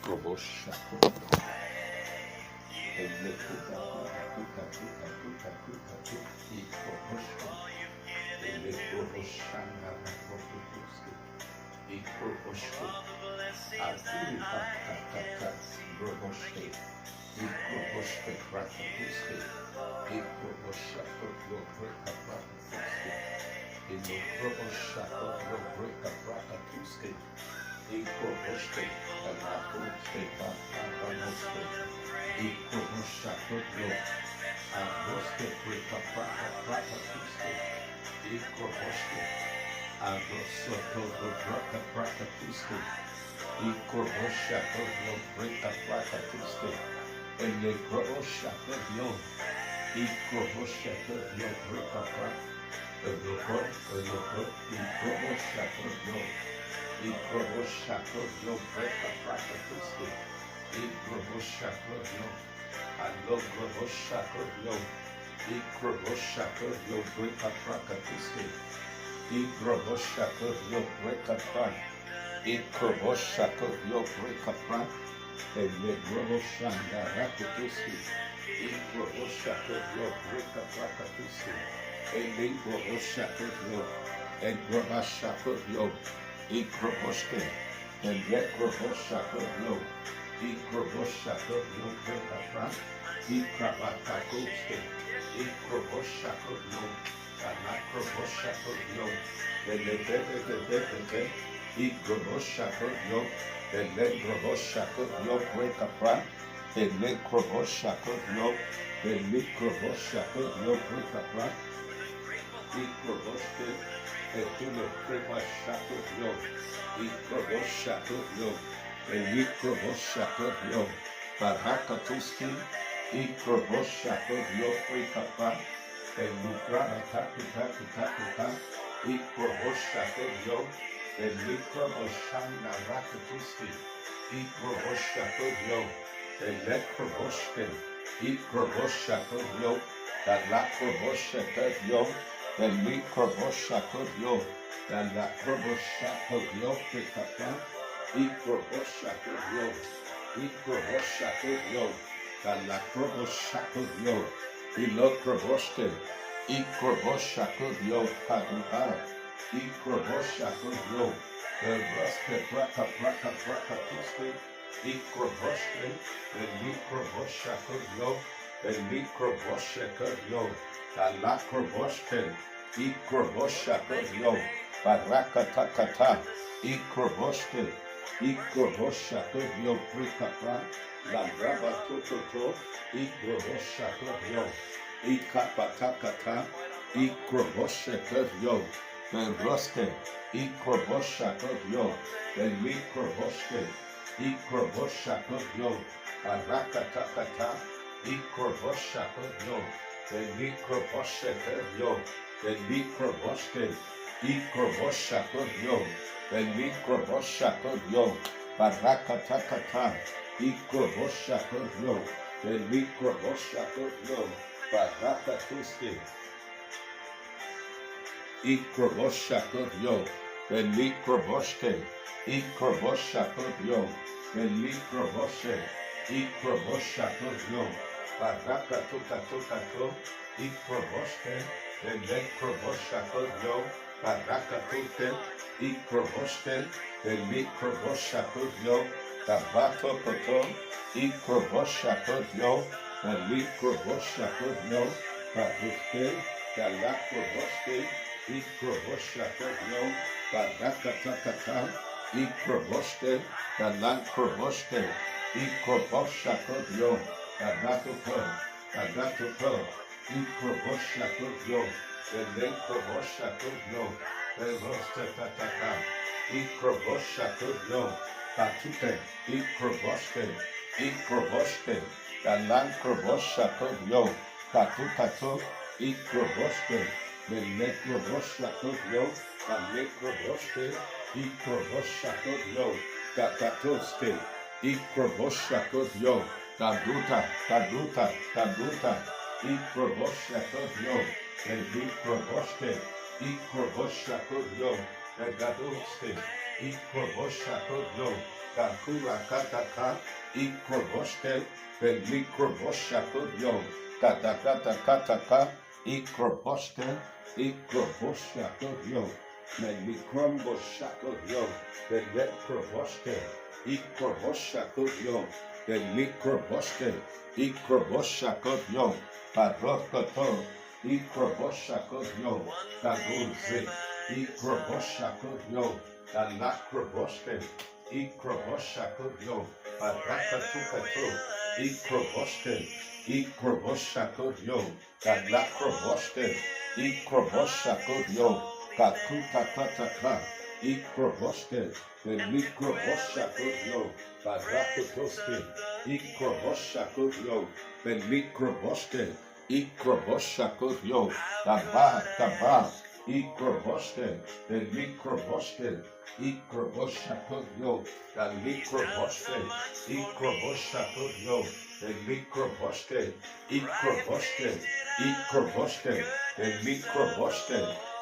Probosha, Elekota, Kuta, Probosha, Elekroboshana, Robuski, Ekroboshko, Azuri, Kaka, Roboshke, Ekroboshke, Rakabuski, Ekrobosha, Robreka, Rakabuski, Elekroboshha, Robreka, Rakabuski, Ekroboshke, Rakabuski, Rakabuski, Ekrobosha, Robreka, Rakabuski, Ekroboshke, Agrosoto, Rakabuski, Ekrobosha, Robreka, Rakabuski, Elekroboshha, Ekrobosha, Robreka, Ikroboshke, and Rekroboshakoyo, Ikroboshakoyo, Brekapra, Ikrabatakoske, Ikroboshakoyo, Anakroboshakoyo, Belebeke, Ikroboshakoyo, Elekroboshakoyo, Brekapra, Elekroboshakoyo, Elikroboshakoyo, Brekapra, Ikroboshke, Etulo Krepashakoyo, Ikroboshakoyo, Elikroboshakoyo, Barakatuski, Ikroboshakoyo, Rekapa, Elukrana Takuta, Ikroboshakoyo, Elikroboshana Rakatuski, Ikroboshakoyo, Elekroboshke, Ikroboshakoyo, Alakroboshakoyo, the Mikroboshakoyo, the Lakroboshakoyo, Prekapa, Ikroboshakoyo, Ikroboshakoyo, the Lakroboshakoyo, the Lokroboshke, Ikroboshakoyo, Paduha, Ikroboshakoyo, the Roske, Praka, Tuske, Ikroboshke, the Mikroboshakoyo, the Mikroboshakoyo, Alakroboshke, Ikroboshako, Barakatakata, Ikroboshke, Ikroboshako, Prikapra, Labraba Toto, Ikroboshako, Ikapatakata, Ikroboshako, Benroske, Ikroboshako, Benmikroboshke, Ikroboshako, Barakatakata, Ikroboshako, the Microboshke, the Microboshke, Microboshako, the Microboshako, Barakatakata, Microboshako, the Microboshako, Barakatuske, Microboshako, the Microboshke, Microboshako, the Microboshe, Microboshako, Barakato, Ikroboshke, the Lekroboshako, Barakatote, Ikroboshke, the Mikroboshako, the Bato Poto, Ikroboshako, the Mikroboshako, Baruske, the Lakroboshke, Ikroboshako, Barakataka, Ikroboshke, the Lakroboshke, Ikroboshako, Agatopo, Ikroboshako, the Lekroboshako, the Rostataka, Ikroboshako, Patute, Ikroboshke, the Lankroboshako, Patutato, Ikroboshke, the Lekroboshako, the Lekroboshke, Ikroboshako, Katatoske, Ikroboshako, Taduta, Ikroboshako, the Ikroboshke, Ikroboshako, the Gadoske, Ikroboshakoyo, Kakurakataka, Ikroboshke, Belikroboshako, Katakatakataka, Ikroboshke, Ikroboshakoyo, Melikroboshako, Belekroboshke, Ikroboshakoyo, Belikroboshke, Ikroboshako, Parokoto, Ikroboshako, Kaguze, Ikroboshako, Galakroboshke, Ikroboshako, Parakatukato, Ikroboshke, Ikroboshako, Galakroboshke, Ikroboshako, Kakutakataka, Ikroboshke, Belikroboshako, Parakatoske, Ikroboshako, Belikroboshke, Ikroboshako, Taba, Ikroboshke, Belikroboshke, Ikroboshako, Galikroboshke, Ikroboshako, Belikroboshke, Ikroboshke, Ikroboshke, Belikroboshke,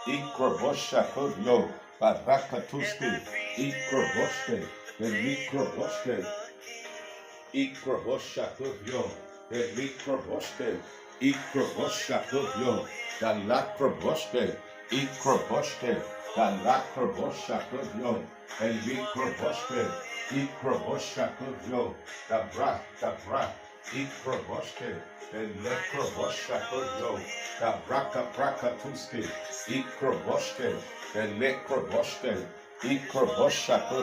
Ikroboshako, Barakatuske, Ikroboshke, Belikroboshke, Ikroboshako, Belikroboshke, Ikroboshako, Galakroboshke, Ikroboshke, Galakroboshako, Belikroboshke, Ikroboshako, Dabra, Ikroboshke, Belekroboshako, Dabrakatuske, Ikroboshke, Belekroboshke, Ikroboshako,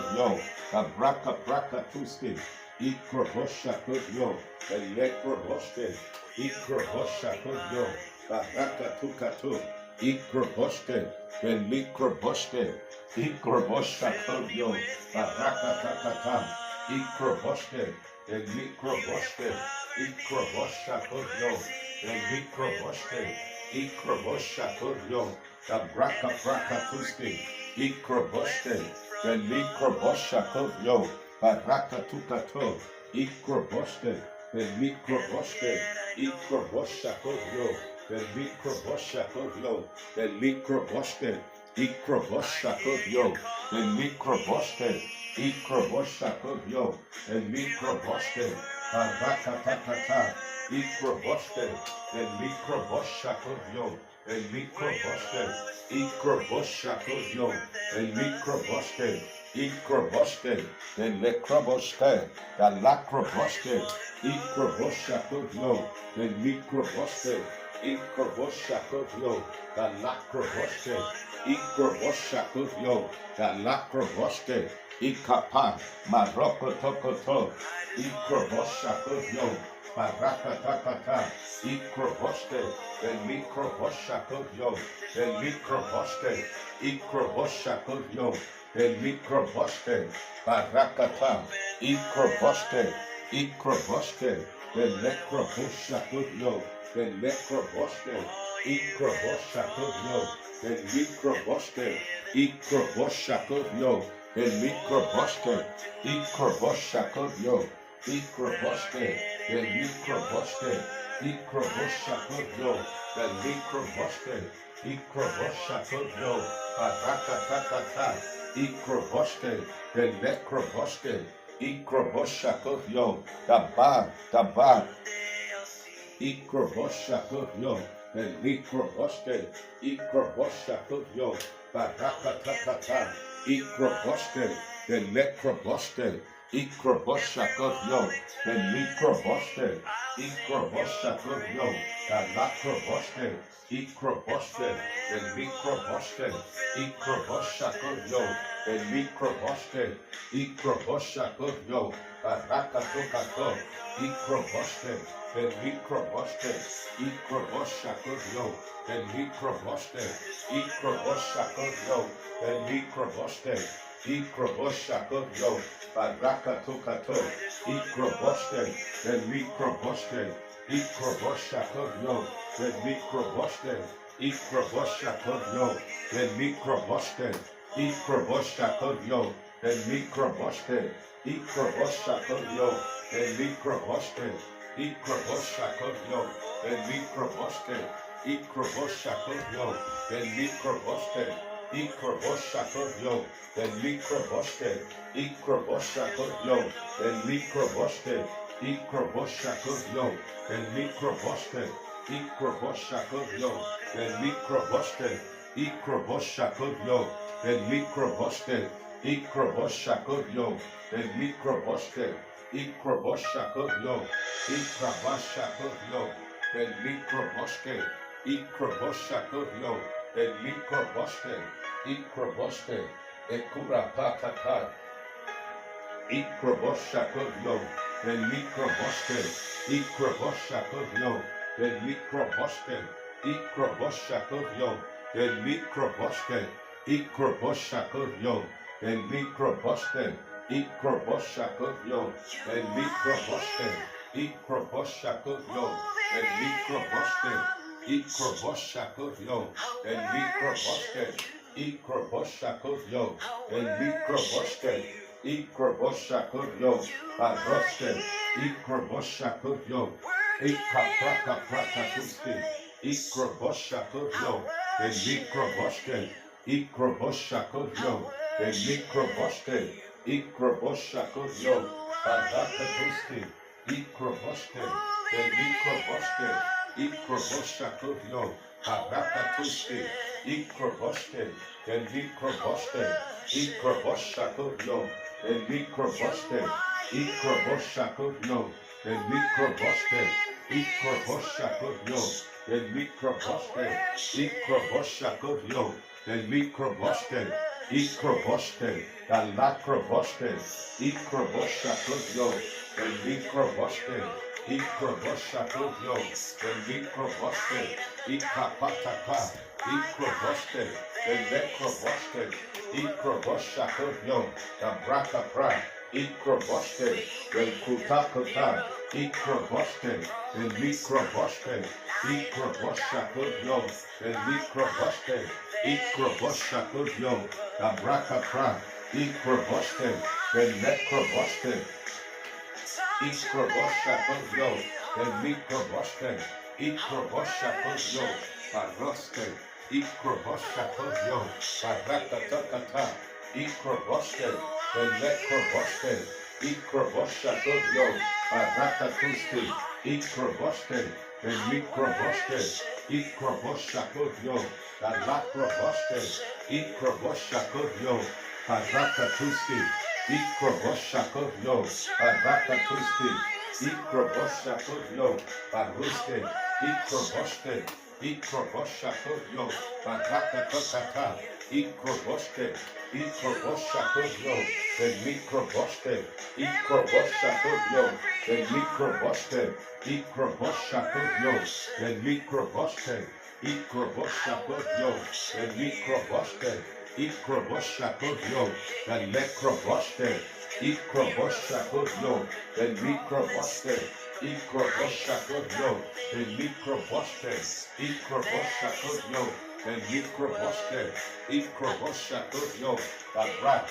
Dabrakatuske, Ikroboshako, Belekroboshke, Ikroboshako, Barakatukato, Ikroboshke, Belikroboshke, Ikroboshako, Barakatakata, Ikroboshke, Belikroboshke, Ikroboshako, Belikroboshke, Ikroboshako, Dabrakatuske, Ikroboshke, Belikroboshako, Barakatukato, Ikroboshke, Belikroboshke, Ikroboshako, Belikroboshako, Belikroboshke, Ikroboshako, Belikroboshke, Ikroboshako, Belikroboshke, Barakatakata, Ikroboshke, Belikroboshako, Belikroboshke, Ikroboshako, Belikroboshke, Ikroboshke, Belikroboshke, Galakroboshke, Ikroboshako, Belikroboshke, Ikroboshako, Galakroboshke, Ikroboshako, Galakroboshke, Ikapa, Maroko Tokoto, Ikroboshako, Barakatakata, Ikroboshke, Belikroboshako, Belikroboshke, Ikroboshako, Belikroboshke, Barakata, Ikroboshke, Ikroboshke, Belikroboshako, Belikroboshke, Ikroboshako, Belikroboshke, Ikroboshako, Belikroboshke, Ikroboshako, Ikroboshke, Belikroboshke, Ikroboshako, Belikroboshke, Ikroboshako, Barakatakata, Ikroboshke, Belikroboshke, Ikroboshako, Daba, Ikroboshako, Belikroboshke, Ikroboshako, Barakatakata, Ikroboshke, Belikroboshke, Ikroboshako, Belikroboshke, Ikroboshako, Galakroboshke, Ikroboshke, Belikroboshke, Ikroboshako, Belikroboshke, Ikroboshako, Barakatokato, Ikroboshke, Belikroboshke, Ikroboshako, Belikroboshke, Ikroboshako, Belikroboshke, Ikroboshako, Barakatokato, Ikroboshke, Belikroboshke, Ikroboshako, Belikroboshke, Ikroboshako, Belikroboshke, Ikroboshako, Belikroboshke, Ikroboshako, Belikroboshke, Ikroboshako, Belikroboshke, Ikroboshako, Belikroboshke, Ikroboshakoyo, the Likroboske, Ikroboshakoyo, the Likroboske, Ikroboshakoyo, the Likroboske, Ikroboshakoyo, the Likroboske, Ikroboshakoyo, the Likroboske, Ikroboshakoyo, the Likroboske, Ikroboshakoyo, Ikroboshakoyo, the Likroboske, Ikroboshakoyo, the Likroboske, Ikrobosque, Ekura Pataka, Ikroboshakoyo, the Likrobosque, Ikroboshakoyo, the Likrobosque, Ikroboshakoyo, the Likrobosque, Ikroboshakoyo, the Likrobosque, Ikroboshakoyo, the Likrobosque, Ikroboshakoyo, the Likrobosque, Ikroboshakoyo, the Likrobosque, Ikroboshakoyo, and Mikroboske, Ikroboshakoyo, Baroske, Ikroboshakoyo, Ikaprakaprakakuski, Ikroboshakoyo, and Mikroboske, Ikroboshakoyo, and Mikroboske, Ikroboshakoyo, Barakatuski, Ikroboske, and Mikroboske, Ikroboshakoyo, Barakatuski, Ikroboske, and Likroboske, Ikroboshakoyo, and Likroboske, Ikroboshakoyo, and Likroboske, Ikroboshakoyo, and Likroboske, Ikroboshakoyo, and Likroboske, Ikroboske, and Lakroboske, Ikroboshakoyo, and Likroboske, Ikroboshakoyo, and Likroboske, Ikapataka, Ikroboske, the Lekroboske, Ikroboshakoyo, the Brakapra, Ikroboske, the Kutakota, Ikroboske, the Likroboske, Ikroboshakoyo, the Likroboske, Ikroboshakoyo, the Brakapra, Ikroboske, the Lekroboske, Ikroboshakoyo, the Likroboske, Ikroboshakoyo, Baroske, Ikroboshakoyo, Barakatakata, Ikroboske, the Lekroboske, Ikroboshakoyo, Barakatuski, Ikroboske, the Mikroboske, Ikroboshakoyo, the Lakroboske, Ikroboshakoyo, Barakatuski, Ikroboshakoyo, Barakatuski, Ikroboshakoyo, Baruske, Ikroboske, Ikroboshakoyo, Barakataka, Ikroboske, Ikroboshakoyo, the Mikroboske, Ikroboshakoyo, the Mikroboske, Ikroboshakoyo, the Mikroboske, Ikroboshakoyo, the Mikroboske, Ikroboshakoyo, the Lekroboske, Ikroboshakoyo, the Mikroboske, Ikroboshakoyo, the Mikroboske, Ikroboshakoyo, the Mikroboske, Ikroboshakoyo, Dabra,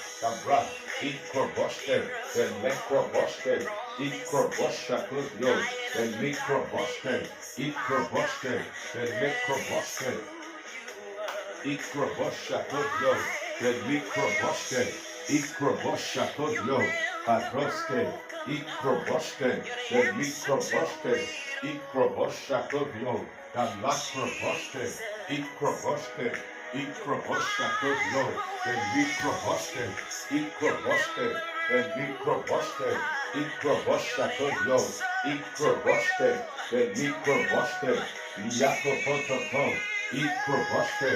Ikrobosque, the Lekroboske, Ikroboshakoyo, the Mikroboske, Ikrobosque, the Lekroboske, Ikroboshakoyo, the Mikroboske, Ikroboshakoyo, Baroske, Ikroboske, the Mikroboske, Ikroboshakoyo, the Lakroboske, Ikroboske, Ikroboshakoyo, the Mikroboske, Ikroboske, the Mikroboske, Ikroboshakoyo, Ikroboske, the Mikroboske, Yakopotoko, Ikroboske,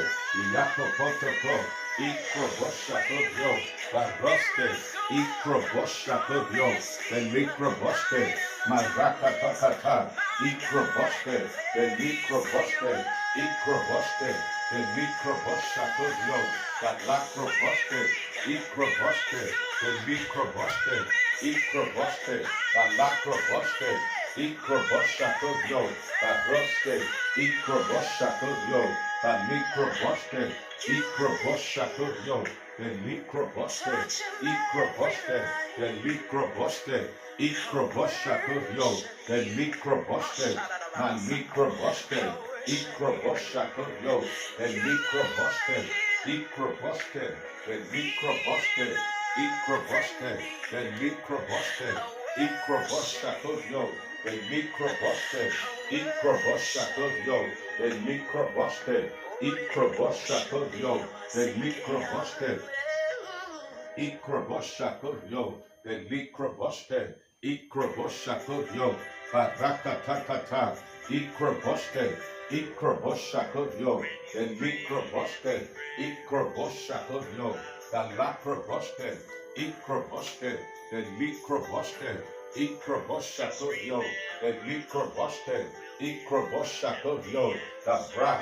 Yakopotoko, Ikroboshakoyo, Baroske, Ikroboshakoyo, the Mikroboske, Marakataka, Ikroboske, the Mikroboske, Ikroboske, the Mikroboshakoyo, the Lakroboske, Ikroboske, the Mikroboske, Ikroboske, the Lakroboske, Ikroboshakoyo, the Roske, Ikroboshakoyo, the Mikroboske, Ikroboshakoyo, the Mikroboske, Ikroboske, the Mikroboske, Ikroboshakoyo, the Mikroboske, my Mikroboske, Ikroboshakoyo, the Mikroboske, Ikroboske, the Mikroboske, Ikroboske, the Mikroboske, Ikroboshakoyo, the Mikroboske, Ikroboshakoyo, the Mikroboske, Ikroboshakoyo, the Mikroboske, Ikroboshakoyo, the Mikroboske, Ikroboshakoyo, Barakatakata, Ikroboske, Ikroboshakoyo, the Mikroboske, Ikroboshakoyo, the Laproboske, Ikroboske, the Mikroboske, Ikroboshakoyo, the Mikroboske, Ikroboshakoyo, the bra,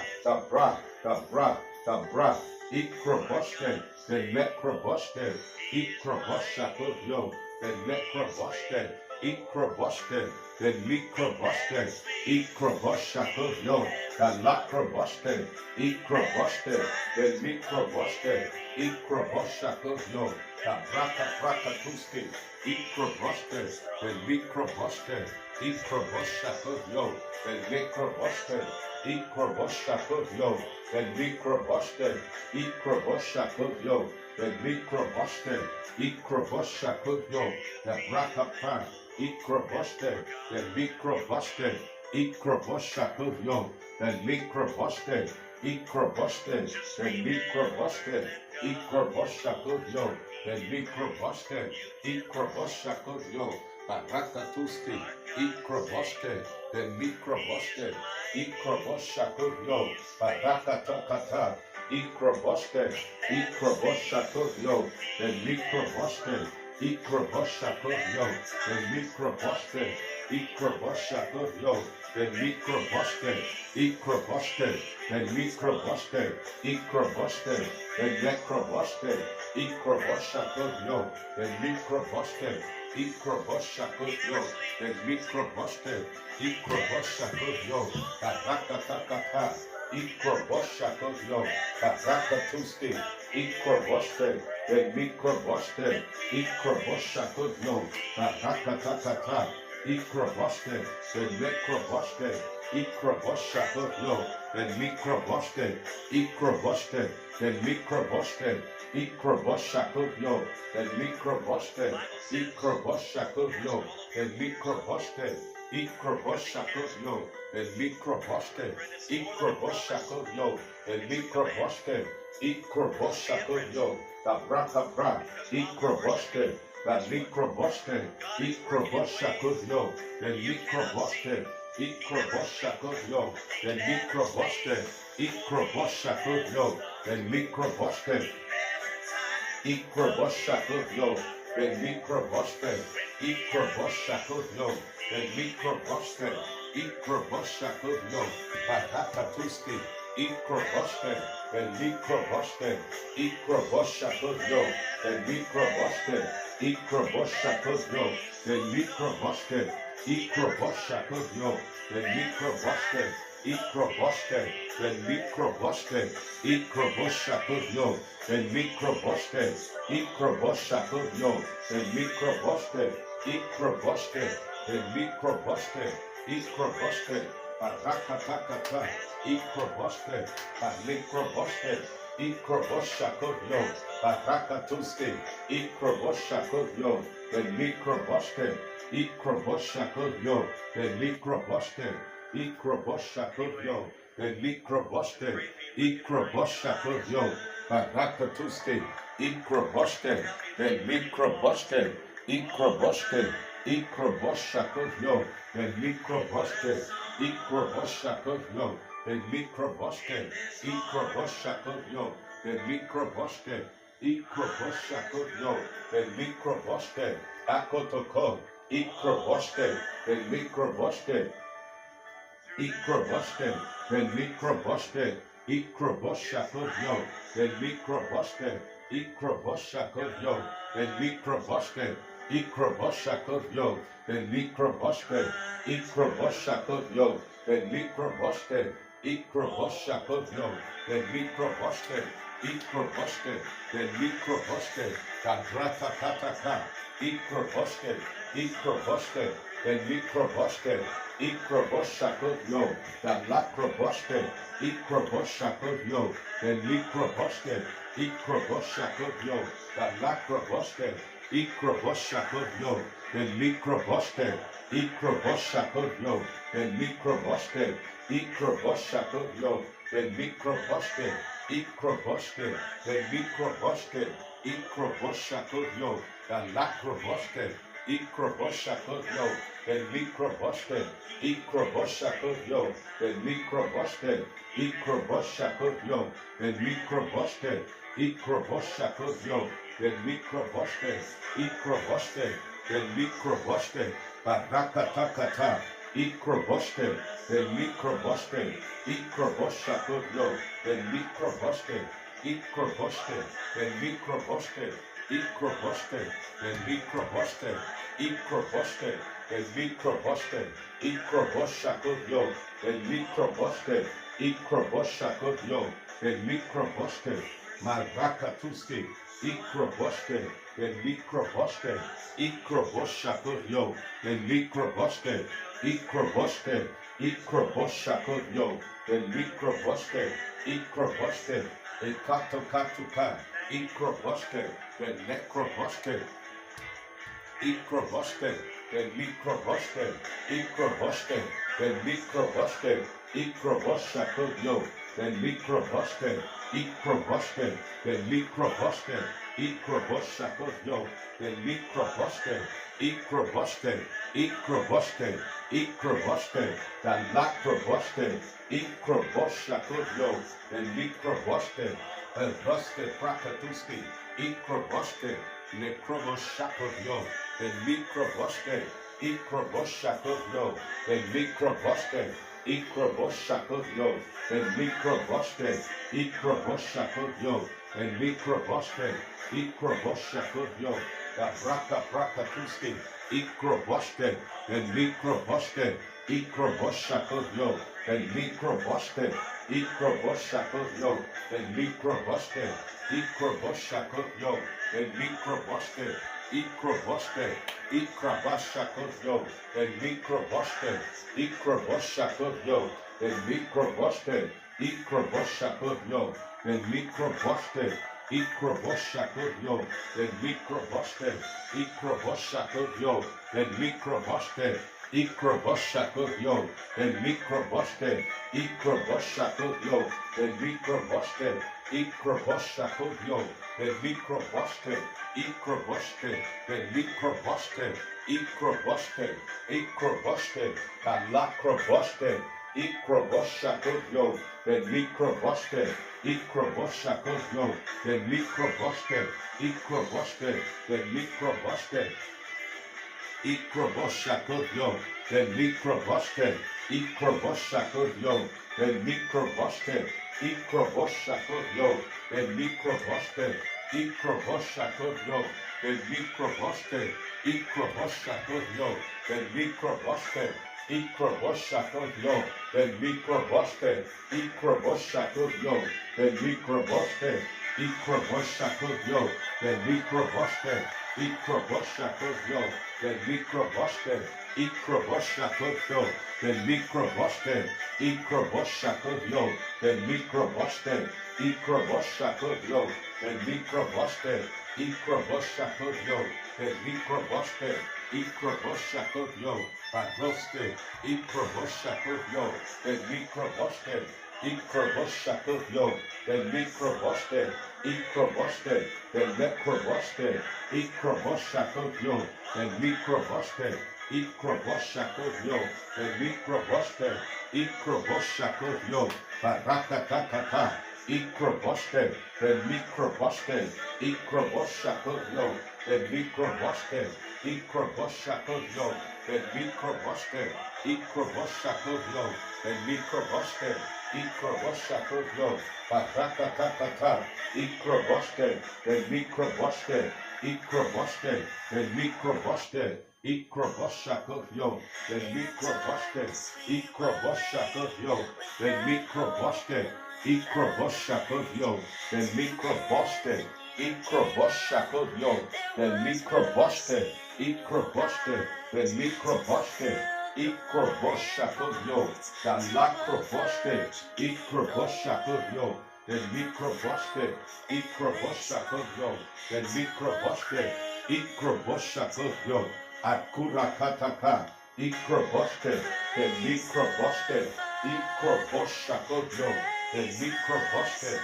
Ikroboske, the Necroboske, Ikroboshakoyo, the Necroboske, Ikroboske, the Mikroboske, Ikroboshakoyo, the Lacroboske, Ikroboske, the Mikroboske, Ikroboshakoyo, the Brakatuski, Ikroboske, the Mikroboske, Ikroboshakoyo, the Necroboske, Ikroboshakoyo, the Mikroboske, Ikroboshakoyo, the Mikroboske, Ikroboshakoyo, the Brakapa, Ikroboske, the Mikroboske, Ikroboshakoyo, the Mikroboske, Ikroboske, the Mikroboske, Ikroboshakoyo, the Mikroboske, Ikroboshakoyo, Barakatuski, Ikroboske, the Mikroboske, Ikroboshakoyo, Barakatakata, Ikroboske, Ikroboshakoyo, the Mikroboske, Ikroboshakoyo, the Mikroboske, Ikroboshakoyo, the Mikroboske, Ikroboske, the Mikroboske, Ikroboske, the Necroboske, Ikroboshakoyo, the Mikroboske, Ikroboshakoyo, the Mikroboske, Ikroboshakoyo, Barakatakata, Ikroboshakoyo, Barakatuski, Ikroboske, the Mikroboske, Ikroboshakoyo, Barakatakata, Ikroboske, the Necroboske, Ikroboshakoyo, the Mikroboske, Ikroboske, the Mikroboske, Ikroboshakoyo, the Mikroboske, Ikroboshakoyo, the Mikroboske, Ikroboshakoyo, the Mikroboske, Ikroboshakoyo, the Mikroboske, Ikroboshakoyo, the Brakabra, Ikroboske, the Mikroboske, Ikroboshakoyo, the Mikroboske, Ikroboshakoyo, the Mikroboske, Ikroboshakoyo, the Mikroboske, Ikroboshakoyo, the Mikroboske, Ikroboshakoyo, the Mikroboske, Ikroboshakoyo, Barakatuski, Ikroboske, the Mikroboske, Ikroboshakoyo, the Mikroboske, Ikroboshakoyo, the Mikroboske, Ikroboshakoyo, the Mikroboske, Ikroboske, the Mikroboske, Ikroboshakoyo, the Mikroboske, Ikroboshakoyo, the Mikroboske, Ikroboske, the Mikroboske, Ikroboske, Barakatakata, Ikroboske, Balikroboske, Ikroboshakoyo, Barakatuski, Ikroboshakoyo, the Mikroboske, Ikroboshakoyo, the Mikroboske, Ikroboshakoyo, the Mikroboske, Ikroboshakoyo, Barakatuski, Ikroboske, the Mikroboske, Ikroboske, Ikroboshakoyo, the Mikroboske, Ikroboshakoyo, the Mikroboske, Ikroboshakoyo, the Mikroboske, Ikroboshakoyo, the Mikroboske, Akotoko, Ikroboske, the Mikroboske, Ikroboske, the Mikroboske, Ikroboshakoyo, the Mikroboske, Ikroboshakoyo, the Mikroboske, Ikroboshakoyo, the Mikroboske, Ikroboshakoyo, the Mikroboske, Ikroboshakoyo, the Mikroboske, Ikroboske, the Mikroboske, Kadrata Kataka, Ikroboske, Ikroboske, the microboste, Ikroboshakoyo, the lacroboste, Ikroboshakoyo, the microboste, Ikroboshakoyo, the lacroboste, Ikroboshakoyo, the microboste, Ikroboshakoyo, the microboste, Ikroboshakoyo, the microboste, Ikroboste, the microboste, Ikroboshakoyo, the lacroboste, Ikroboshakoyo, the microboste, Ikroboshakoyo, the microboste, Ikroboshakoyo, the microboste, Ikroboshakoyo, the microboste, Ikroboste, the microboste, Barakatakata, Ikroboste, the microboste, Ikroboshakoyo, the microboste, Ikroboste, the microboste, Ikroboste, the microboste, Ikroboste, the microboste, Ikroboshakoyo, the microboste, Ikroboshakoyo, the microboste, Marakatuski, Ikroboste, the microboste, Ikroboshakoyo, the microboste, Ikroboste, Ikroboshakoyo, the microboste, Ikroboste, Ekatokatuka, Ikroboste, the necroboste, Ikroboste, the microboste, Ikroboste, the microboste, Ikroboshakoyo, the microboste, Ikroboste, the microboste, Ikroboshakoyo, the microboste, Ikroboste, Ikroboste, Ikroboste, the lacroboste, Ikroboshakoyo, the microboste, the roste prakatuski, Ikroboste, Necroboshakoyo, the microboste, Ikroboshakoyo, the microboste, Ikroboshakoyo, the microboste, Ikroboshakoyo, the microboste, Ikroboshakoyo, the brakatuski, Ikroboste, the microboste, Ikroboshakoyo, the microboste, Ikroboshakoyo, the microboste, Ikroboshakoyo, the microboste, Ikroboste, Ikrabashakoyo, the microboste, Ikroboshakoyo, the microboste, Ikroboshakoyo, the microboste, Ikroboshakoyo, the microboste, Ikroboshakoyo, the microboste, Ikroboshakoyo, the microboste, Ikroboshakoyo, the microboste, Ikroboshakoyo, the microboste, Ikroboste, the microboste, Ikroboste, Ikroboste, the lacroboste, Ikroboshakoyo, the microboste, Ikroboshakoyo, the microboste, Ikroboste, the microboste, Ikroboshakoyo, the microboste, Ikroboshakoyo, the microboste, Ikroboshakoyo, the microboste, Ikroboshakoyo, the microboste, Ikroboshakoyo, the microboste, Ikroboshakoyo, the microboste, Ikroboshakoyo, the microboste, Ikroboshakoyo, the microboste, Ikroboshakoyo, the microboste, Ikroboshakoyo, the microboste, Ikroboshakoyo, the microboste, Ikroboshakoyo, the microboste, Ikroboshakoyo, the microboste, Ikroboshakoyo, Baroste, Ikroboshakoyo, the microboste, Ikroboshakoyo, the microboste, Ikroboste, the necroboste, Ikroboshakoyo, the microboste, Ikroboshakoyo, the microboste, Ikroboshakoyo, Barakatakata, Ikroboste, the microboste, Ikroboshakoyo, the microboste, Ikroboshakoyo, the microboste, Ikroboshakoyo, the microboste, Ikroboshakoyo, Barakatakata, Ikroboste, the microboste, Ikroboste, the microboste, Ikroboshakoyo, the microboste, Ikroboshakoyo, the microboste, Ikroboshakoyo, the microboste, Ikroboshakotyo, the Likroboshke, Ikroboshke, the Likroboshke, Ikroboshakotyo, the Lakroboshke, Ikroboshakotyo, the Likroboshke, Ikroboshakotyo, the Likroboshke, Ikroboshakotyo, Akurakataka, Ikroboshke, the Likroboshke, Ikroboshakotyo, the Likroboshke,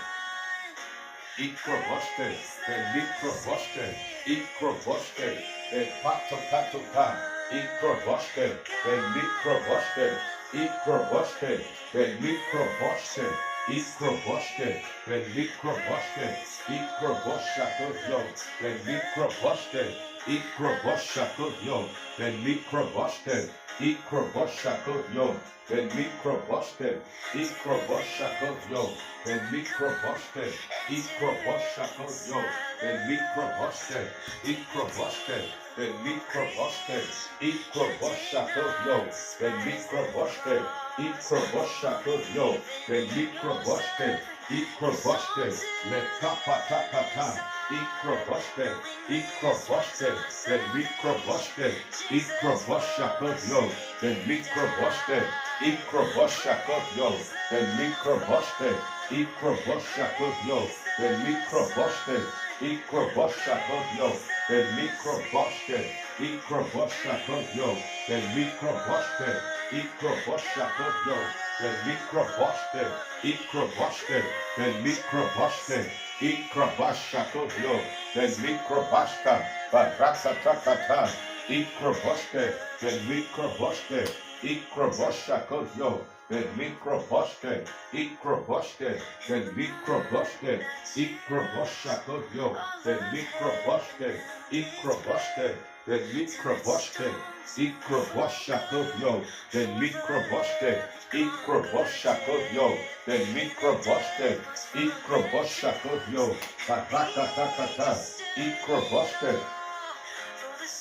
Ikroboshke, the Likroboshke, Ikroboshke, the Patokatoka, Ikroboshke, the Likroboshke, Ikroboshke, the Likroboshke, Ikroboshke, the Likroboshke, Ikroboshakotyo, the Likroboshke, Ikroboshakotyo, the Likroboshke, Ikroboshakotyo, the Likroboshke, Ikroboshakotyo, the Likroboshke, Ikroboshakotyo, the Likroboshke, Ikroboshke, the Likroboshke, Ikroboshakotyo, the Likroboshke, Ikroboshakotyo, the Likroboshke, Ikroboshke, le Kapatakata, Ikroboshke, Ikroboshke, the Likroboshke, Ikroboshakotyo, the Likroboshke, Ikroboshakotyo, the Likroboshke, Ikroboshakotyo, the Likroboshke, Ikroboshakotyo, the Likroboshke, Ikroboshakotyo, the Likroboshke, Ikroboshakotyo, the Likroboshke, Ikroboshke, the Likroboshke, Ikroboshakotyo, the Likroboshka, Barakataka, Ikroboshke, the Likroboshke, Ikroboshakotyo, the Likroboshke, Ikroboshke, the Likroboshke, Ikroboshakotyo, the Likroboshke, Ikroboshke, the Likroboshke, Ikroboshakotyo, the Likroboshke, Ikroboshakotyo, the Likroboshke, Ikroboshakotyo, Barakataka, Ikroboshke,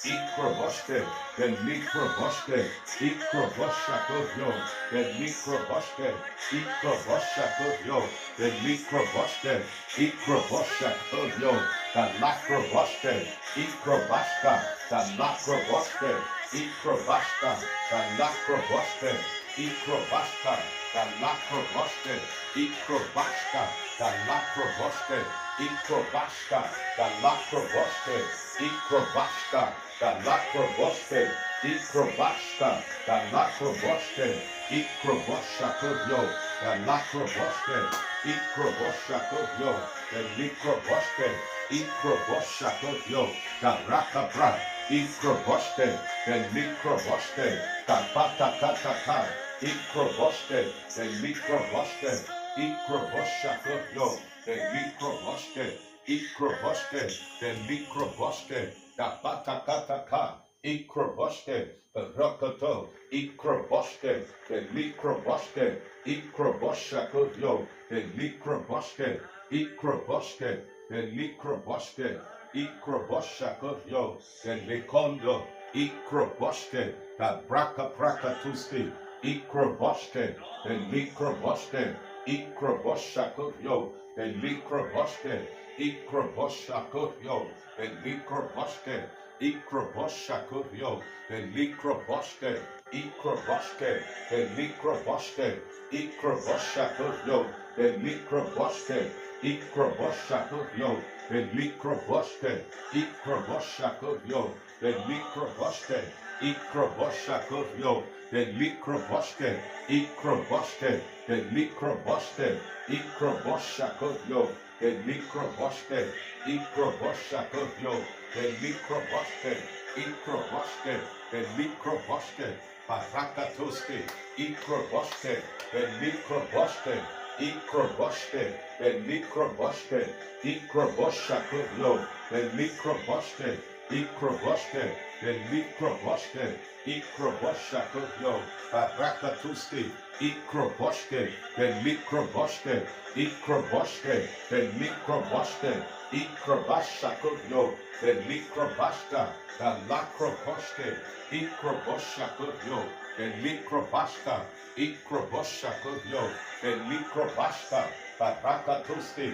Ikroboshke, the Likroboshke, Ikroboshakotyo, the Likroboshke, Ikroboshakotyo, the Likroboshke, Ikroboshakotyo, the Lakroboshke, Ikrobashka, the Lakroboshke, Ikrobashka, the Lakroboshke, Ikrobashka, the Lakroboshke, Ikrobashka, the Lakroboshke, Ikrobashka, the Lakroboshke, Ikrobashka, the Lakroboshke, Ikrobashka, the Lakroboshke, Ikroboshakotyo, the Lakroboshke, Ikroboshakotyo, the Likroboshke, Ikroboshakotyo, the Rakabra, Ikroboshke, the Likroboshke, the Patakataka, Ikroboshke, the Likroboshke, Ikroboshakotyo, the Likroboshke, Ikroboshke, the Likroboshke, the Patakataka, Ikroboshke, the Rokoto, Ikroboshke, the Likroboshke, Ikroboshakotyo, the Likroboshke, Ikroboshke, the Likroboshke, Ikroboshakotyo, the Likondo, Ikroboshke, the Brakatuski, Ikroboshke, the Likroboshke, Ikroboshakotyo, the Likroboshke, Ikroboshakotyo, the Likroboshke, Ikroboshakotyo, the Likroboshke, Ikroboshke, the Likroboshke, Ikroboshakotyo, the Likroboshke, Ikroboshakotyo, the Likroboshke, Ikroboshakotyo, the Likroboshke, Ikroboshakotyo, the Likroboshke, Ikroboshke, the Likroboshke, Ikroboshakotyo, the Likroboshke, Ikroboshakotyo, the Likroboshke, Ikroboshke, the Likroboshke, Barakatoske, Ikroboshke, the Likroboshke, Ikroboshke, the Likroboshke, Ikroboshakotyo, the Likroboshke, Ikroboshke, the Likroboshke, Ikroboshakotyo, Barakatuski, Ikroboshke, the Likroboshke, Ikroboshke, the Likroboshke, Ikrobashakotyo, the Likrobashka, the Lakroboshke, Ikroboshakotyo, the Likrobashka, Ikroboshakotyo, the Likrobashka, Barakatuski,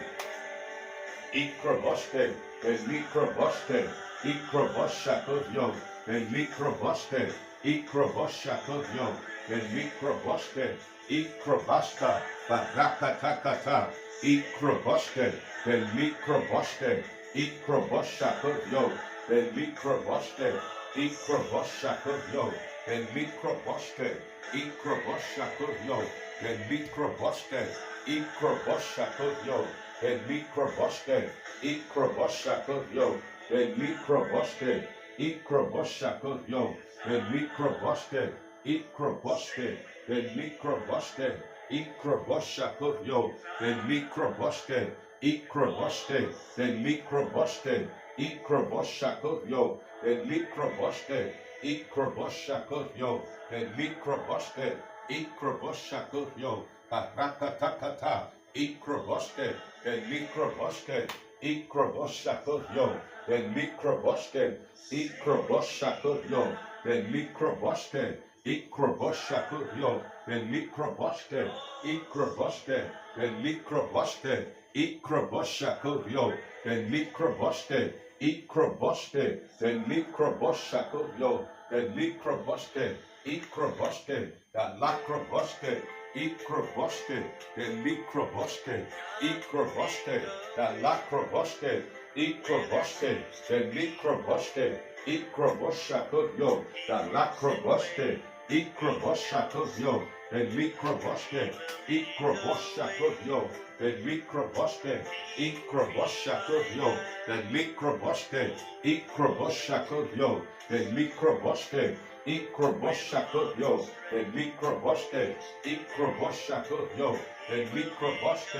Ikroboske, Elikroboske, Ikroboshakovyo, Elikroboske, Ikroboshakovyo, Elikroboske, Ikrobasta, Barakatakata, Ikroboske, Elikroboske, Ikroboshakovyo, Elikroboske, Ikroboshakovyo, Elikroboske, Ikroboshakovyo, Elikroboske, Ikroboshakovyo, Elikroboske, Ikroboshakovyo, Elikroboske, Ikroboshakovyo, Elikroboske, Ikrobosque, Elikroboske, Ikroboshakovyo, Elikroboske, Ikrobosque, Elikroboske, Ikroboshakovyo, Elikroboske, Ikroboshakovyo, Elikroboske, Ikroboshakovyo, Parakatakata, Ikroboske, Elikroboske, Ikroboshakovyo, Elikroboske, Ikroboshakovyo, Elikroboske, Ikroboshakovyo, Elikroboske, Ikrobosque, Elikroboske, Ikroboshakovyo, Elikroboske, Ikrobosque, Elikrobosakovyo, Elikroboske, Ikrobosque, Dalakroboske, Ikroboske, Elikroboske, Ikroboske, Dalakroboske, Ikroboske, Elikroboske, Ikroboshakovyo, Dalakroboske, Ikroboshakovyo, Elikroboske, Ikroboshakovyo, Elikroboske, Ikroboshakovyo, Elikroboske, Ikroboshakovyo, Elikroboske, Ikroboshakovyo, Elikroboske, Ikroboshakovyo, Elikroboske,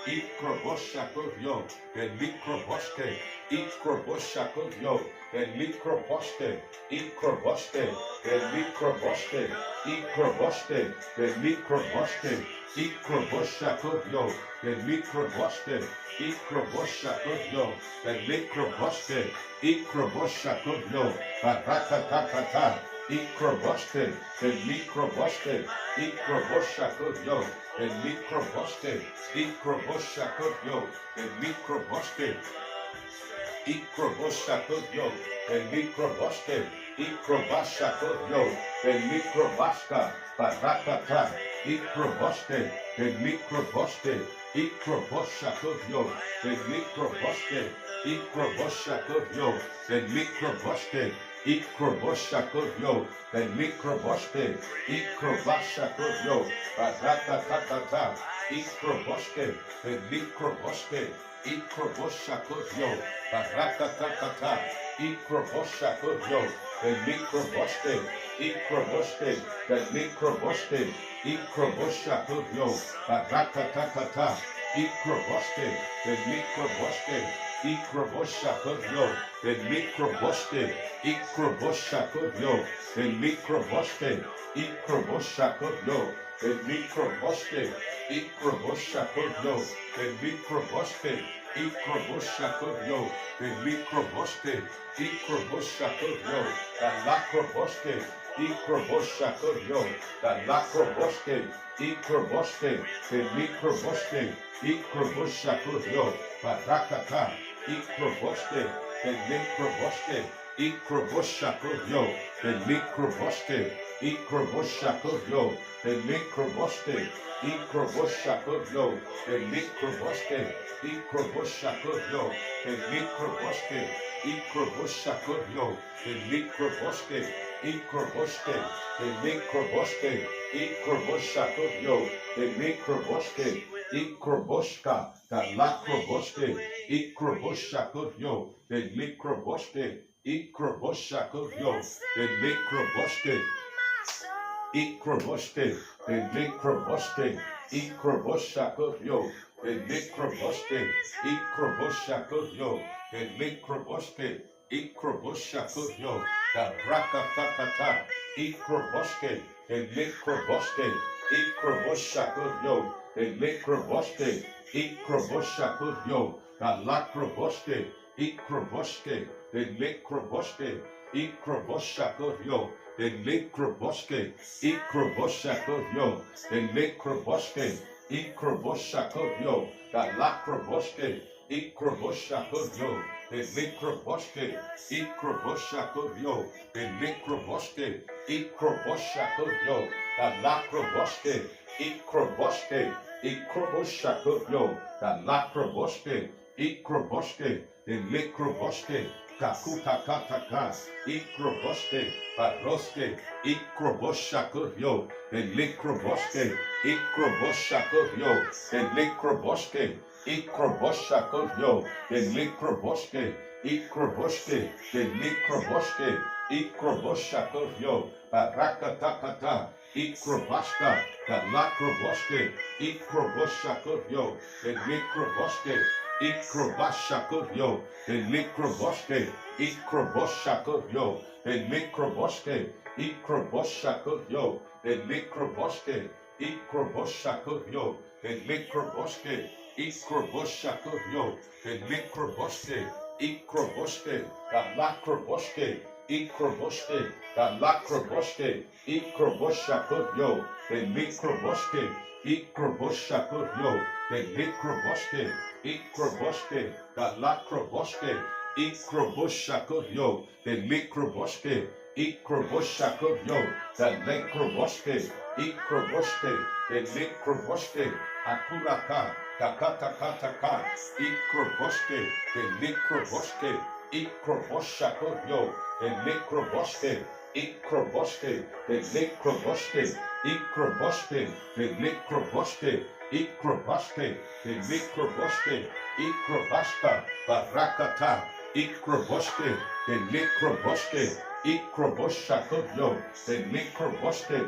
Ikroboshakovyo, Elikroboske, Ikroboshakovyo, Elikroboske, Ikrobosque, Elikroboske, Ikrobosque, Elikroboske, Ikroboshakovyo, Elikroboske, Ikroboshakovyo, Elikroboske, Ikroboshakovyo, Barakatakata, Ikroboske, Elikroboske, Ikroboshakovyo, Elikroboske, Ikroboshakovyo, Elikroboske, Ikroboshakovyo, Elikroboske, Ikrobashakovyo, Elikrobaska, Barakata, Ikroboske, Elikroboske, Ikroboshakovyo, Elikroboske, Ikroboshakovyo, Elikroboske, Ikroboshakovyo, Elikroboske, Ikrobashakovyo, Barakata, Ikroboske, Elikroboske, Ikroboshakovyo, Barakatakata, Ikroboshakovyo, Elikroboske, Ikroboske, Elikroboske, Ikroboshakovyo, Barakatakata, Ikroboske, Elikroboske, Ikroboshakovyo, Elikroboske, Ikroboshakovyo, Elikroboske, Ikroboshakovyo, Elikroboske, Ikroboshakovyo, Elikroboske, Ikroboshakovyo, Elikroboske, Ikroboshakovyo, Dalakroboske, Ikroboshakovyo, Dalakroboske, Ikroboske, Elikroboske, Ikroboshakovyo, Barakata, Ikroboske, Elikroboske, Ikroboshakovyo, Elikroboske, Ikroboshakovyo, Elikroboske, Ikroboshakovyo, Elikroboske, Ikroboshakovyo, Elikroboske, Ikroboshakovyo, Elikroboske, Ikroboske, Elikroboske, Ikroboshakovyo, Elikroboske, Ikroboska, Dalakroboske, Ikroboshakovyo, Elikroboske, Ikroboshakovyo, Elikroboske, Ikroboske, Elikroboske, Ikroboshakovyo, Elikroboske, Ikroboshakovyo, Elikroboske, Ikroboshakovyo, Barakatakata, Ikroboske, Elikroboske, Ikroboshakovyo, Elikroboske, Ikroboshakovyo, Dalakroboske, Ikroboske, Elikroboske, Ikroboshakovyo, Elikroboske, Ikroboshakovyo, Elikroboske, Ikroboshakovyo, Dalakroboske, Ikroboshakoyo, Elikroboske, Ikroboshakoyo, Elikroboske, Ikroboshakoyo, Alakroboske, Ikroboske, Ikroboshakoyo, Alakroboske, Ikroboske, Elikroboske, Kakutakataka, Ikroboske, Paroske, Ikroboshakoyo, Elikroboske, Ikroboshakoyo, Elikroboske, Ikroboshakoyo, Elikroboske, Ikroboske, Elikroboske, Ikroboshakoyo, Barakatakata, Ikrobashka, Galakroboske, Ikroboshakoyo, Elikroboske, Ikrobashakoyo, Elikroboske, Ikroboshakoyo, Elikroboske, Ikroboshakoyo, Elikroboske, Ikroboshakoyo, Elikroboske, Ikroboshakoyo, Elikroboske, Ikrobosque, Galakroboske, Ikroboske, Galakroboske, Ikroboshakoyo, Elikroboske, Ikroboshakoyo, Elikroboske, Ikroboske, Galakroboske, Ikroboshakoyo, Elikroboske, Ikroboshakoyo, Galakroboske, Ikroboske, Elikroboske, Akuraka, Takatakataka, Ikroboske, Elikroboske, Ikroboshakoyo, Elikroboske, Ikroboske, Elikroboske, Ikroboske, Elikroboske, Ikroboske, Elikroboske, Ikrobashka, Barakata, Ikroboske, Elikroboske, Ikroboshakoyo, Elikroboske,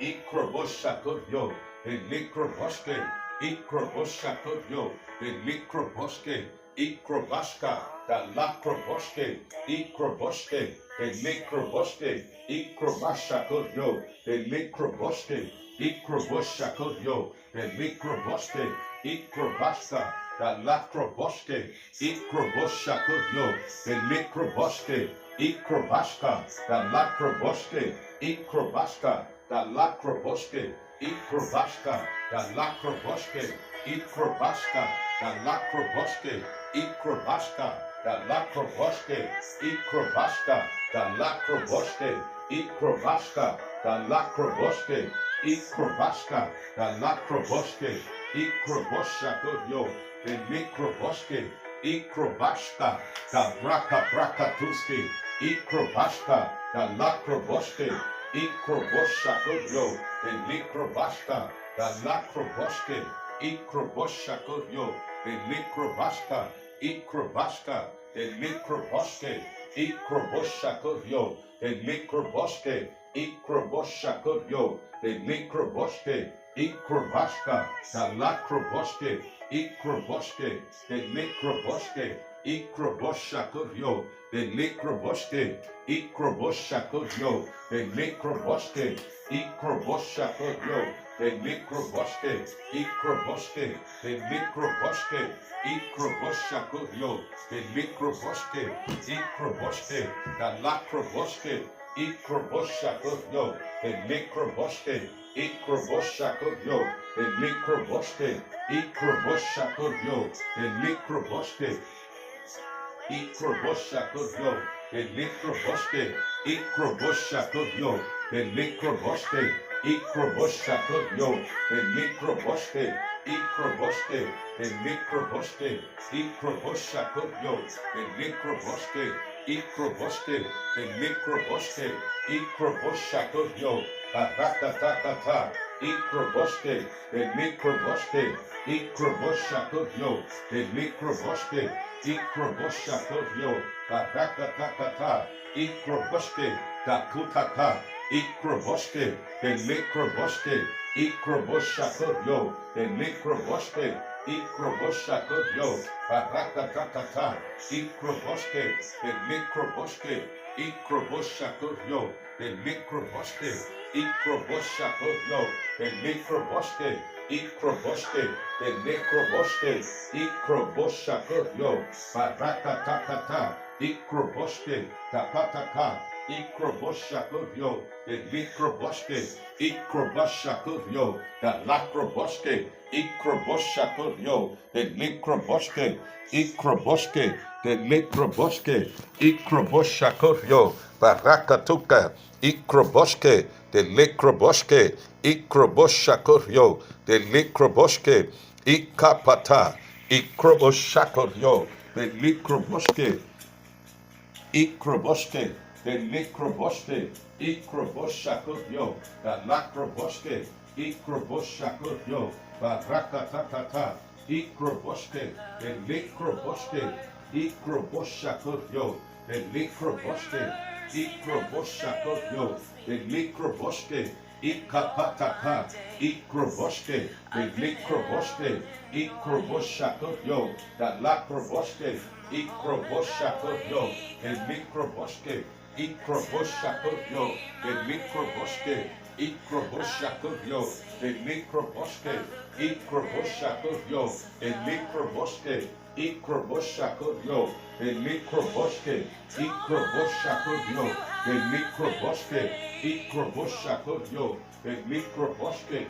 Ikroboshakoyo, Elikroboske, Ikroboshakoyo, Elikroboske, Ikrobashka, Galakroboske, Ikroboske, Elikroboske, Ikrobashakoyo, Elikroboske, Ikroboshakoyo, Elikroboske, Ikrobashka, Galakroboske, Ikroboshakoyo, Elikroboske, Ikrobashka, Galakroboske, Ikrobashka, Galakroboske, Ikrobashka, Galakroboske, Ikrobashka, Galakroboske, Ikrobashka, Galakroboske, Ikrobashka, Galakroboske, Ikrobashka, Galakroboske, Ikrobashka, Galakroboske, Ikroboshakoyo, Elikroboske, Ikrobashka, Gabraka Brakatuske, Ikrobashka, Galakroboske, Ikroboshakoyo, Elikroboshka, Galakroboske, Ikroboshakoyo, Elikroboshka, Ikrobashka, Elikroboske, Ikroboshakoyo, Elikroboske, Ikroboshakoyo, Elikroboske, Ikrobashka, Galakroboske, Ikroboske, Elikroboske, Ikroboshakoyo, Elikroboske, Ikroboshakoyo, Elikroboske, Ikroboshakoyo, Elikroboske, Ikroboske, Elikroboske, Ikroboshakoyo, Elikroboske, Ikroboske, Galakroboske, Ikroboshakoyo, Elikroboske, Ikroboshakoyo, Elikroboske, Ikroboshakoyo, Elikroboske, Ikroboshakoyo, Elikroboske, Ikroboshakoyo, Elikroboske, Ikroboshakoyo, Elikroboske, Ikrobosque, Elikroboske, Ikroboshakoyo, Elikroboske, Ikrobosque, Elikroboske, Ikroboshakoyo, Barakatakata, Ikroboske, Elikroboske, Ikroboshakoyo, Elikroboske, Ikroboshakoyo, Barakatakata, Ikroboske, Takutaka, Ikroboske, Elikroboske, Ikroboshakoyo, Elikroboske, Ikroboshakoyo, Barakatakata, Ikroboske, Elikroboske, Ikroboshakoyo, Elikroboske, Ikroboshakoyo, Elikroboske, Ikroboske, Elikroboske, Ikroboshakoyo, Barakatakata, Ikroboske, Tapataka, Ikroboshakovyo, the Likroboske, Ikrobashakovyo, the Lakroboske, Ikroboshakovyo, the Likroboske, Ikroboske, the Likroboske, Ikroboshakovyo, Barakatuka, Ikroboske, the Likroboske, Ikroboshakovyo, the Likroboske, Ikapata, Ikroboshakovyo, the Likroboske, Ikroboske, the Likroboske, Ikroboshakotyo, the Lakroboske, Ikroboshakotyo, Barakatakata, Ikroboske, the Likroboske, Ikroboshakotyo, the Likroboske, Ikroboshakotyo, the Likroboske, Ikapataka, Ikroboske, the Likroboske, Ikroboshakotyo, the Lakroboske, Ikroboshakovyo, el microboske, Ikroboshakovyo, el microboske, Ikroboshakovyo, el microboske, Ikroboshakovyo, el microboske, Ikroboshakovyo, el microboske, Ikroboshakovyo, el microboske, Ikroboshakovyo, el microboske,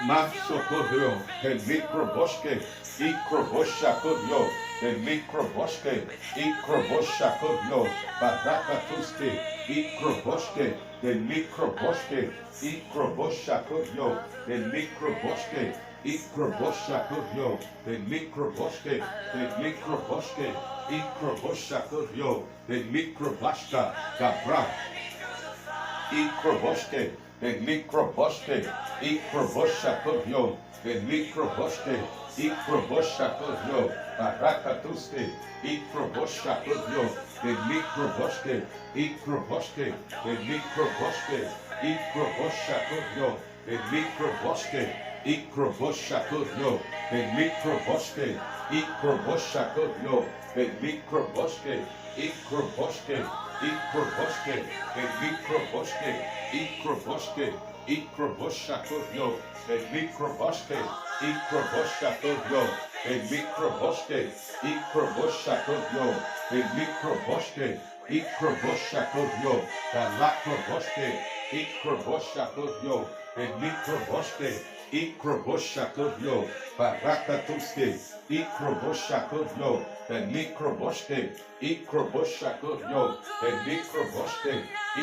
Masokovyo, el microboske, Ikroboshakovyo, el microboske, Ikroboshakovyo, Barakatuske, Ikroboske, el microboske, Ikroboshakovyo, el microboske, Ikroboshakovyo, el microboske, el microboske, Ikroboshakovyo, el microbashka, Gabra, Ikroboske, el microboske, Ikroboshakovyo, el microboske, Ikroboshakovyo, Barakatuske, Ikroboshakovyo, el microboske, Ikroboske, el microboske, Ikroboshakovyo, el microboske, Ikroboshakovyo, el microboske, Ikroboshakovyo, el microboske, Ikroboske, Ikroboske, el microboske, Ikroboske, Ikroboshakovyo, el microboske, Ikroboshakovyo, el microboske, Ikroboshakovyo, el microboske, Ikroboshakovyo, Galakroboske, Ikroboshakovyo, el microboske, Ikroboshakovyo, Barakatuske, Ikroboshakovyo, el microboske, Ikroboshakovyo, el microboske,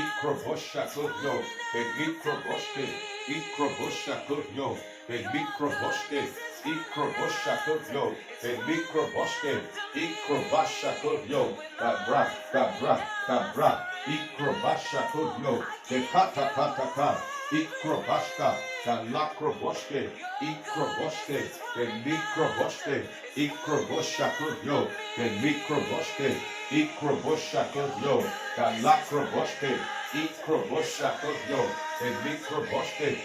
Ikroboshakovyo, el microboske, Ikroboshakovyo, el microboske, Ikroboshakovyo, el microboske, Ikrobashakovyo, Gabra, Gabra, Gabra, Ikrobashakovyo, the Patakataka, Ikrobashka, Galakroboske, Ikroboske, the microboske, Ikroboshakovyo, the microboske, Ikroboshakovyo, Galakroboske, Ikroboshakovyo, the microboske,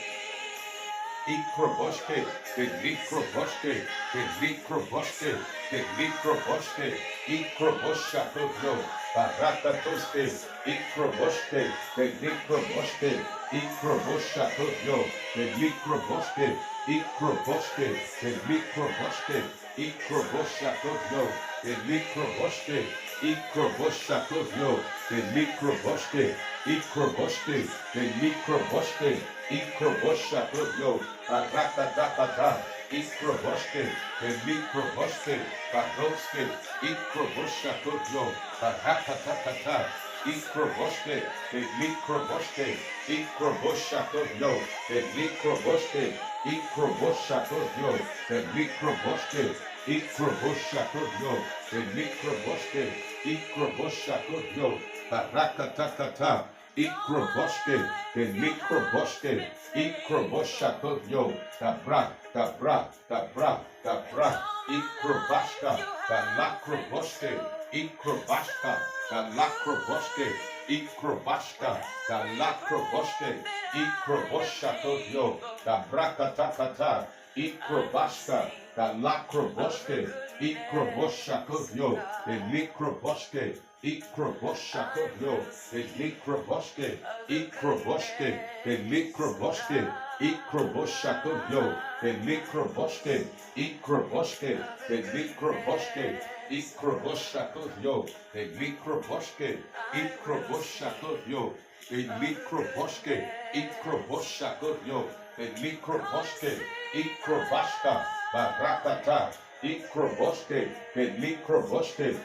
Ikroboske, the microboske, the microboske, the microboske, Ikroboshakovyo, Barakatoske, Ikroboske, the microboske, Ikroboshakovyo, the microboske, Ikroboske, the microboske, Ikroboshakovyo, the microboske, Ikroboshakovyo, the microboske, Ikroboske, the microboske, Ikroboshakovyo, Barakataka, Ikroboske, the microboske, Baroske, Ikroboshakovyo, Barakataka, Ikroboske, the microboske, Ikroboshakovyo, the microboske, Ikroboshakovyo, the microboske, Ikroboshakovyo, the microboske, Ikroboshakovyo, Barakataka, Ikroboske, the microboske, Ikroboshakovyo, Dabra, Dabra, Dabra, Dabra, Ikrobashka, the lakroboske, Ikrobashka, the lakroboske, Ikrobashka, the lakroboske, Ikroboshakovyo, the brakatakata, Ikrobashka, the lakroboske, Ikroboshakovyo, the microboske, Ikroboshakovyo, the microboske, Ikroboske, the microboske, Ikroboshakovyo, the microboske, Ikroboske, the microboske, Ikroboshakovyo, Elikroboshke, Ikroboshakovyo, Elikroboshke, Ikroboshakovyo, Elikroboshke, Ikrobashka, Barakata, Ikroboshke, Elikroboshke,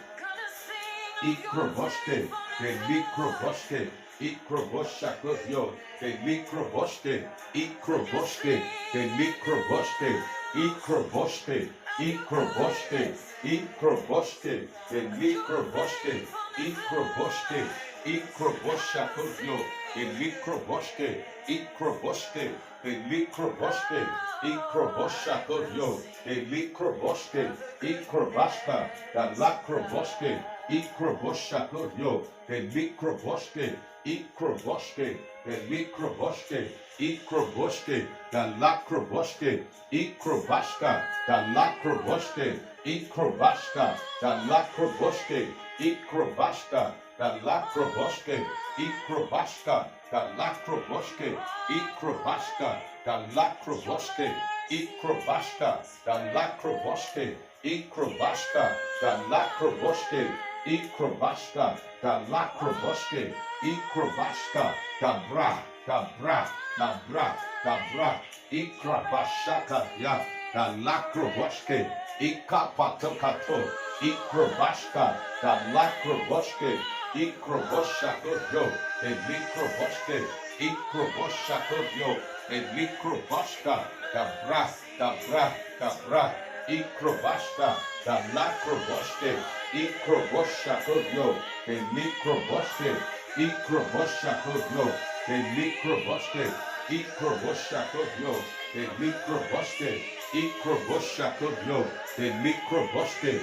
Ikroboshke, Elikroboshke, Ikroboshakovyo, Elikroboshke, Ikroboshke, Elikroboshke, Ikroboshke, Ikroboshke, Ikroboshke, Elikroboshke, Ikroboshke, Ikroboshakovyo, Elikroboshke, Ikroboshke, Elikroboshke, Ikroboshakovyo, Elikroboshke, Ikrobashka, Dalakroboshke, Ikroboshakovyo, Elikroboshke, Ikroboshke, Elikroboshke, Ikroboshke, Dalakroboshke, Ikrobashka, Dalakroboshke, Ikrobashka, Dalakroboshke, Ikrobashka, Dalakroboshke, Ikrobashka, Dalakroboshke, Ikrobashka, Dalakroboshke, Ikrobashka, Dalakroboshke, Ikrobashka, Dalakroboshke, Ikrobashka, Dalakroboshke, Ikrobashka, Dabra, Dabra, Dabra, Dabra, Ikrabashaka, Ya, Dalakroboshke, Ikapatokato, Ikrobashka, Dalakroboshke, Ikroboshakoyo, Elikroboshke, Ikroboshakoyo, Elikroboshka, Dabra, Dabra, Dabra, Ikrobashka, Dalakroboshke, Ikroboshakoyo, Elikroboshke, Ikroboshakoyo, Elikroboshke, Ikroboshakoyo, Elikroboshke, Ikroboshakoyo, Elikroboshke,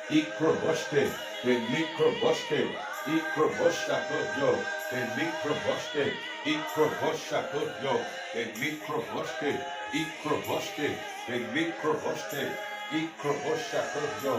Ikroboshke, Elikroboshke, Ikroboshakoyo, Elikroboshke, Ikroboshakoyo, Elikroboshke, Ikroboshke, Elikroboshke, Ikroboshakoyo.